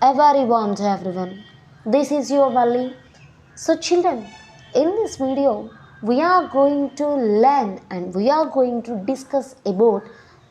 A very warm to everyone. This is your Valley. So, children, in this video, we are going to learn and we are going to discuss about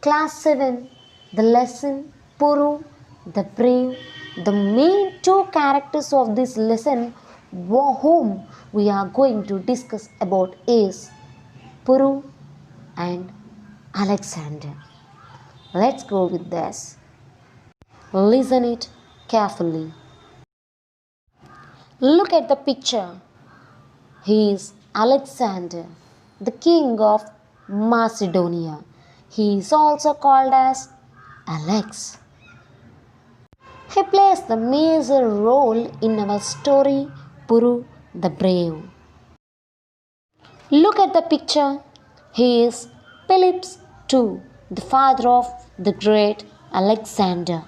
Class 7, the lesson Puru, the brave. The main two characters of this lesson, whom we are going to discuss about, is Puru and Alexander. Let's go with this. Listen it carefully. Look at the picture. He is Alexander, the king of Macedonia. He is also called as Alex. He plays the major role in our story Puru the Brave. Look at the picture. He is Philip's II, the father of the great Alexander.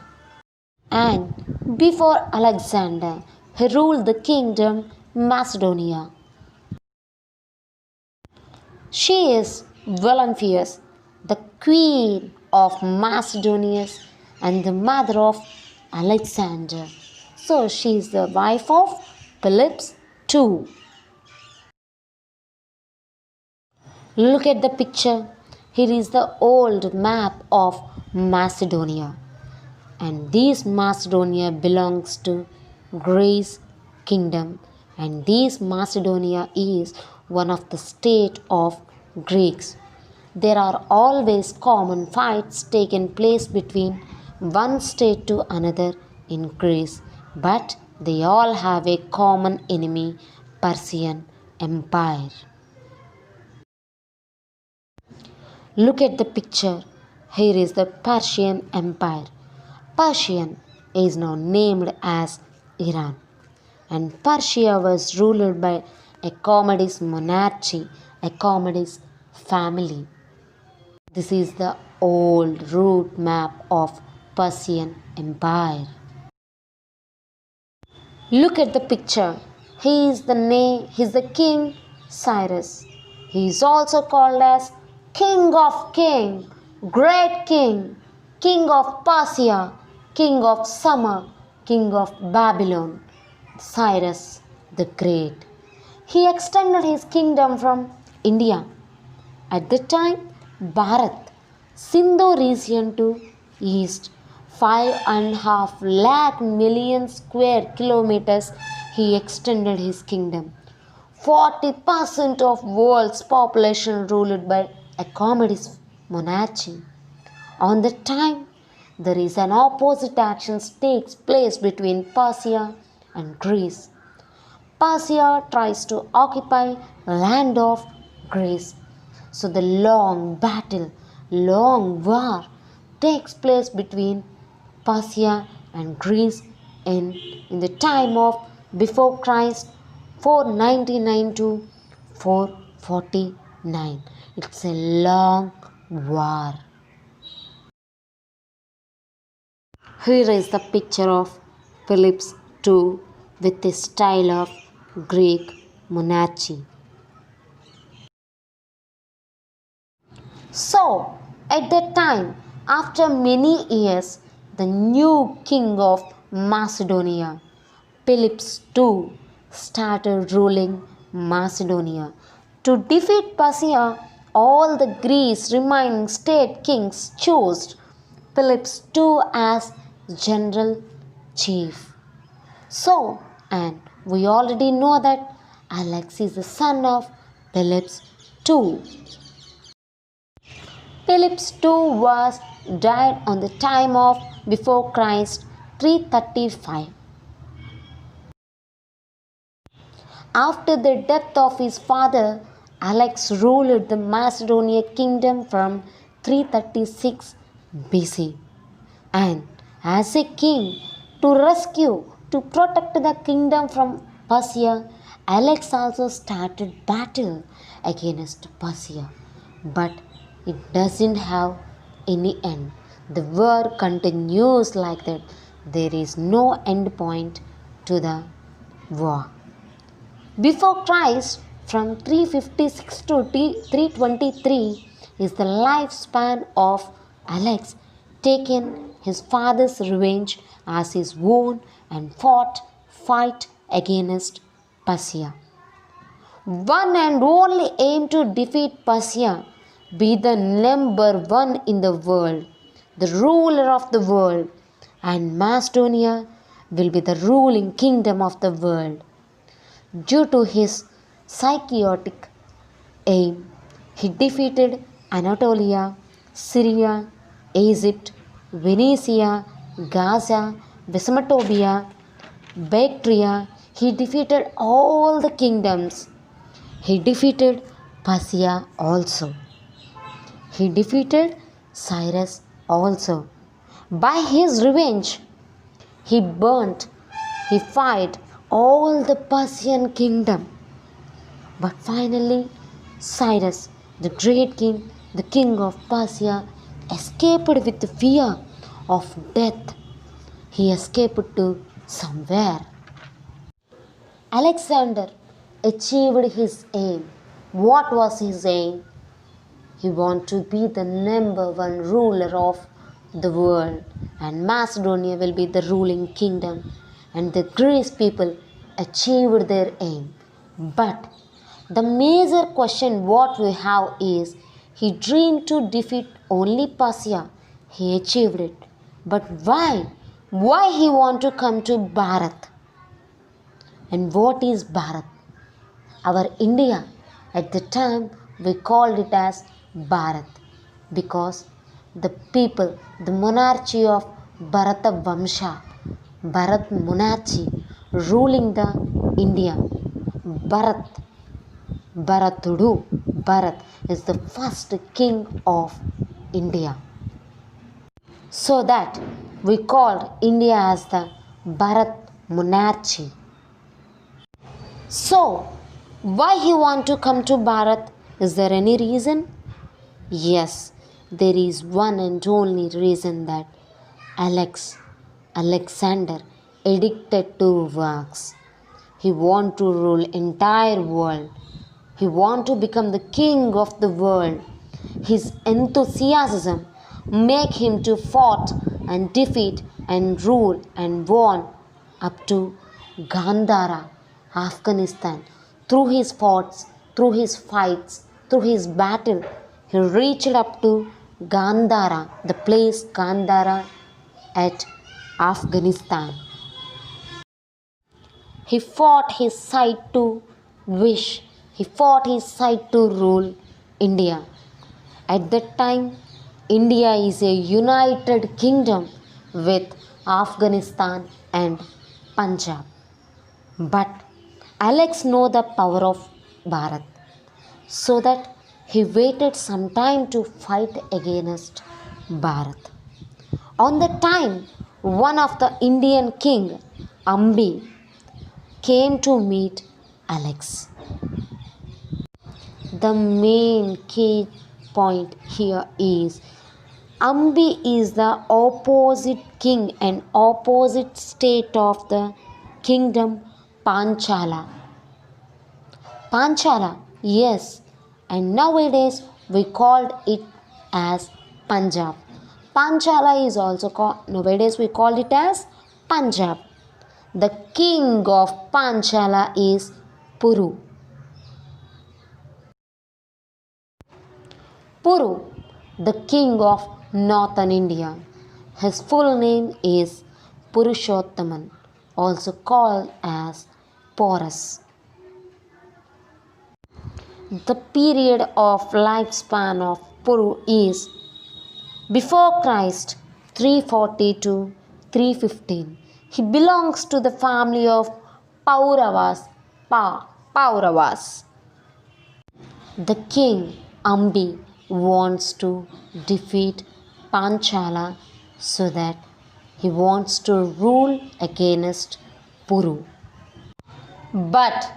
And before Alexander, he ruled the kingdom Macedonia. She is Volunteers, the queen of Macedonia and the mother of Alexander. So she is the wife of Philip's II. Look at the picture. Here is the old map of Macedonia. And this Macedonia belongs to Greece kingdom, and this Macedonia is one of the state of Greeks. There are always common fights taking place between one state to another in Greece, but they all have a common enemy, Persian Empire. Look at the picture. Here is the Persian Empire. Persian is now named as Iran, and Persia was ruled by a Commodus monarchy, a Commodus family. This is the old route map of Persian Empire. Look at the picture. He is the king Cyrus. He is also called as King of King, Great King, King of Persia, King of Summer, King of Babylon, Cyrus the Great. He extended his kingdom from India, at the time Bharat, Sindhu region to east, 5.5 lakh million square kilometers. He extended his kingdom. 40% of world's population ruled by a Commodus monarchy. On the time, there is an opposite action takes place between Persia and Greece. Persia tries to occupy land of Greece. So the long battle, long war takes place between Persia and Greece in the time of before Christ 499 to 449. It's a long war. Here is the picture of Philip's II with the style of Greek monarchy. So, at that time, after many years, the new king of Macedonia, Philip's II, started ruling Macedonia. To defeat Persia, all the Greece remaining state kings chose Philip's II as general chief. So, and we already know that Alex is the son of Philip's II. Philip's II was died on the time of before Christ 335. After the death of his father, Alex ruled the Macedonia kingdom from 336 BC. And as a king, to protect the kingdom from Persia, Alex also started battle against Persia. But it doesn't have any end. The war continues like that. There is no end point to the war. Before Christ, from 356 to 323 is the lifespan of Alex taking his father's revenge as his own and fight against Persia. One and only aim to defeat Persia, be the number one in the world, the ruler of the world, and Macedonia will be the ruling kingdom of the world. Due to his psychotic aim, he defeated Anatolia, Syria, Egypt, Venetia, Gaza, Mesopotamia, Bactria. He defeated all the kingdoms. He defeated Persia also. He defeated Cyrus also. By his revenge, he fight all the Persian kingdom. But finally, Cyrus, the great king, the king of Persia, escaped with the fear of death. He escaped to somewhere. Alexander achieved his aim. What was his aim? He wanted to be the number one ruler of the world, and Macedonia will be the ruling kingdom, and the Greece people achieved their aim. But the major question what we have is, he dreamed to defeat only Persia. He achieved it. But why? Why he want to come to Bharat? And what is Bharat? Our India, at the time we called it as Bharat, because the people, the monarchy of Bharata Vamsha, Bharat monarchy ruling the India. Bharatudu, Bharat is the first king of India. So that we called India as the Bharat monarchy. So, why he want to come to Bharat? Is there any reason? Yes, there is one and only reason, that Alexander addicted to works. He want to rule entire world. He want to become the king of the world. His enthusiasm make him to fight and defeat and rule and won up to Gandhara, Afghanistan. Through his fights, through his battle, he reached up to Gandhara, the place Gandhara at Afghanistan. He fought his side to rule India. At that time, India is a united kingdom with Afghanistan and Punjab. But Alex know the power of Bharat, so that he waited some time to fight against Bharat. On the time, one of the Indian king, Ambi, came to meet Alex. The main key point here is, Ambi is the opposite king and opposite state of the kingdom Panchala. Panchala, yes, and nowadays we called it as Punjab. Panchala is also called, nowadays we call it as Punjab. The king of Panchala is Puru. Puru, the king of northern India. His full name is Purushottaman, also called as Porus. The period of lifespan of Puru is before Christ 340 to 315. He belongs to the family of Pauravas. Pauravas. The king Ambi wants to defeat Panchala, so that he wants to rule against Puru. But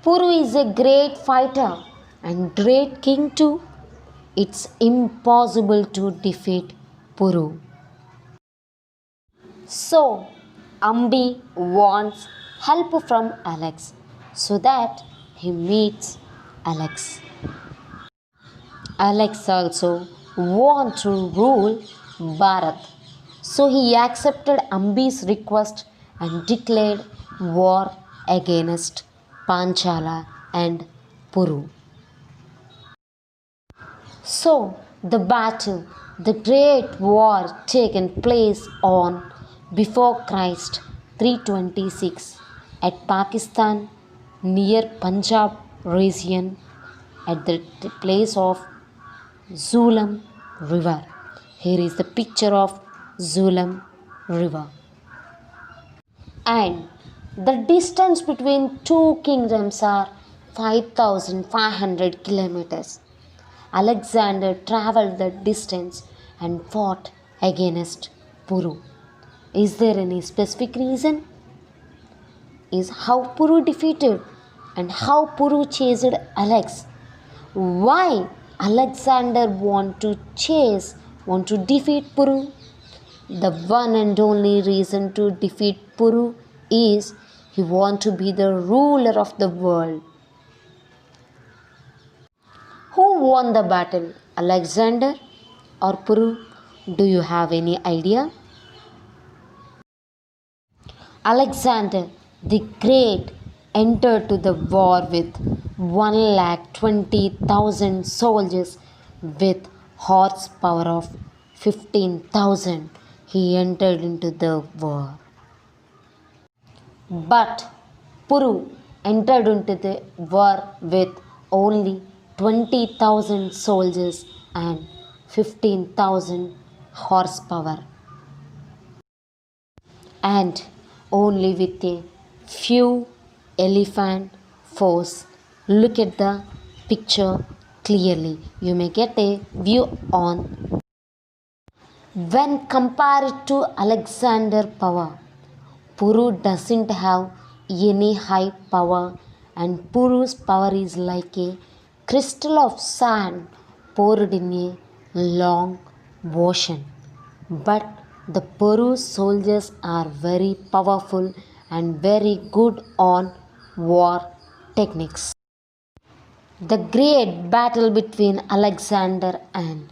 Puru is a great fighter and great king too. It's impossible to defeat Puru. So Ambi wants help from Alex, so that he meets Alex. Alex also wants to rule Bharat, So he accepted Ambi's request and declared war against Panchala and Puru. So the battle, the great war taken place on before Christ 326 at Pakistan near Punjab region at the place of Jhelum River. Here is the picture of Jhelum River. And the distance between two kingdoms are 5,500 kilometers. Alexander traveled the distance and fought against Puru. Is there any specific reason? Is how Puru defeated and how Puru chased Alex. Why Alexander want to defeat Puru? The one and only reason to defeat Puru is he want to be the ruler of the world. Who won the battle, Alexander or Puru? Do you have any idea? Alexander the Great entered to the war with 1,20,000 soldiers with horsepower of 15,000. He entered into the war. But Puru entered into the war with only 20,000 soldiers and 15,000 horsepower, and only with a few elephant force. Look at the picture clearly. You may get a view on. When compared to Alexander power, Puru doesn't have any high power, and Puru's power is like a crystal of sand poured in a long ocean. But the Puru soldiers are very powerful and very good on war techniques. The great battle between Alexander and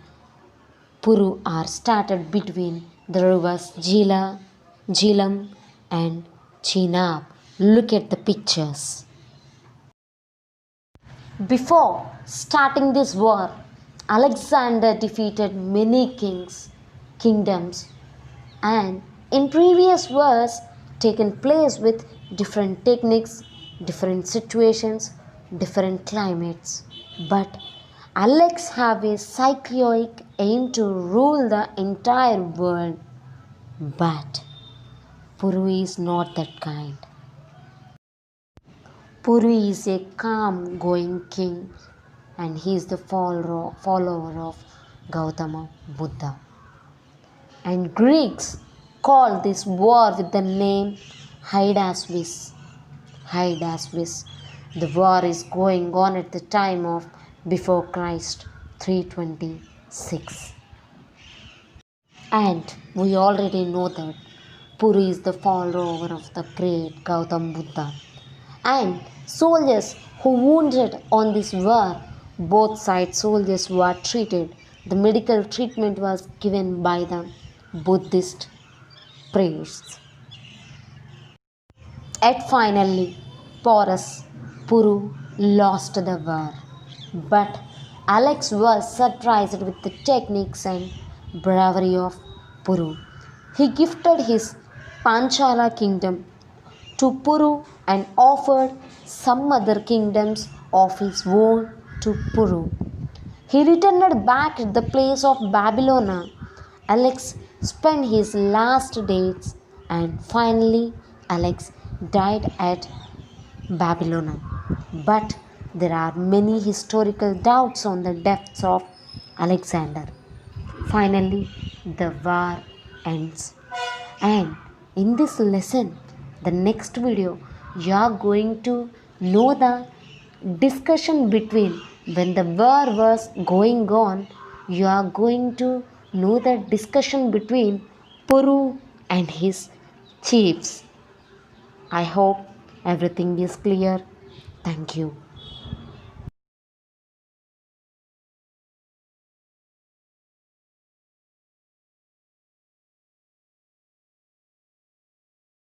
Puru are started between the rivers Jhelum and Chenab. Look at the pictures. Before starting this war, Alexander defeated many kingdoms, and in previous wars taken place with different techniques, different situations, different climates. But Alex have a cycloic aim to rule the entire world. But Puru is not that kind. Puru is a calm going king, and he is the follower of Gautama Buddha. And Greeks called this war with the name Hydaspes. Hydaspes. The war is going on at the time of before Christ 326. And we already know that Puru is the follower of the great Gautama Buddha. And soldiers who wounded on this war, both sides soldiers were treated. The medical treatment was given by the Buddhist priests. Yet finally, Puru lost the war. But Alex was surprised with the techniques and bravery of Puru. He gifted his Panchala kingdom to Puru and offered some other kingdoms of his own to Puru. He returned back at the place of Babylon. Alex spent his last days, and finally Alex died at Babylon. But there are many historical doubts on the deaths of Alexander. Finally, the war ends. And in this lesson, the next video, you are going to know the discussion between when the war was going on. You are going to know the discussion between Puru and his chiefs. I hope everything is clear. Thank you.